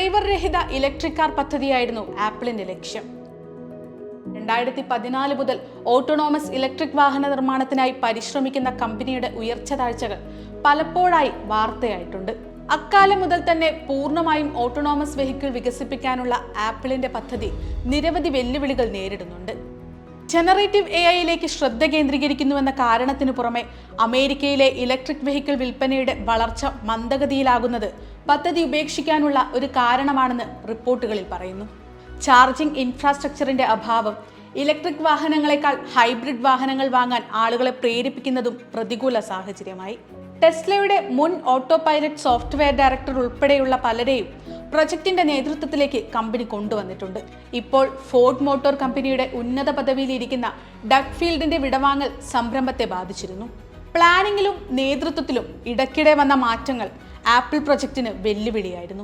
Driver രഹിത electric car പദ്ധതിയായിരുന്നു ആപ്പിളിന്റെ ലക്ഷ്യം. 2014 മുതൽ ഓട്ടോണോമസ് ഇലക്ട്രിക് വാഹന നിർമ്മാണത്തിനായി പരിശ്രമിക്കുന്ന കമ്പനിയുടെ ഉയർച്ച താഴ്ചകൾ പലപ്പോഴായി വാർത്തയായിട്ടുണ്ട്. അക്കാലം മുതൽ തന്നെ പൂർണ്ണമായും ഓട്ടോണോമസ് വെഹിക്കിൾ വികസിപ്പിക്കാനുള്ള ആപ്പിളിന്റെ പദ്ധതി നിരവധി വെല്ലുവിളികൾ നേരിടുന്നുണ്ട്. ജനറേറ്റീവ് AI ശ്രദ്ധ കേന്ദ്രീകരിക്കുന്നുവെന്ന കാരണത്തിനു പുറമെ അമേരിക്കയിലെ ഇലക്ട്രിക് വെഹിക്കിൾ വിൽപ്പനയുടെ വളർച്ച മന്ദഗതിയിലാകുന്നത് പദ്ധതി ഉപേക്ഷിക്കാനുള്ള ഒരു കാരണമാണെന്ന് റിപ്പോർട്ടുകളിൽ പറയുന്നു. ചാർജിംഗ് ഇൻഫ്രാസ്ട്രക്ചറിന്റെ അഭാവം ഇലക്ട്രിക് വാഹനങ്ങളെക്കാൾ ഹൈബ്രിഡ് വാഹനങ്ങൾ വാങ്ങാൻ ആളുകളെ പ്രേരിപ്പിക്കുന്നതും പ്രതികൂല സാഹചര്യമായി. ടെസ്ലയുടെ മുൻ ഓട്ടോ പൈലറ്റ് സോഫ്റ്റ്വെയർ ഡയറക്ടർ ഉൾപ്പെടെയുള്ള പലരെയും പ്രൊജക്ടിന്റെ നേതൃത്വത്തിലേക്ക് കമ്പനി കൊണ്ടുവന്നിട്ടുണ്ട്. ഇപ്പോൾ ഫോർഡ് മോട്ടോർ കമ്പനിയുടെ ഉന്നത പദവിയിലിരിക്കുന്ന ഡഗ് ഫീൽഡിന്റെ വിടവാങ്ങൽ സംരംഭത്തെ ബാധിച്ചിരുന്നു. പ്ലാനിങ്ങിലും നേതൃത്വത്തിലും ഇടയ്ക്കിടെ വന്ന മാറ്റങ്ങൾ ആപ്പിൾ പ്രൊജക്ടിന് വെല്ലുവിളിയായിരുന്നു.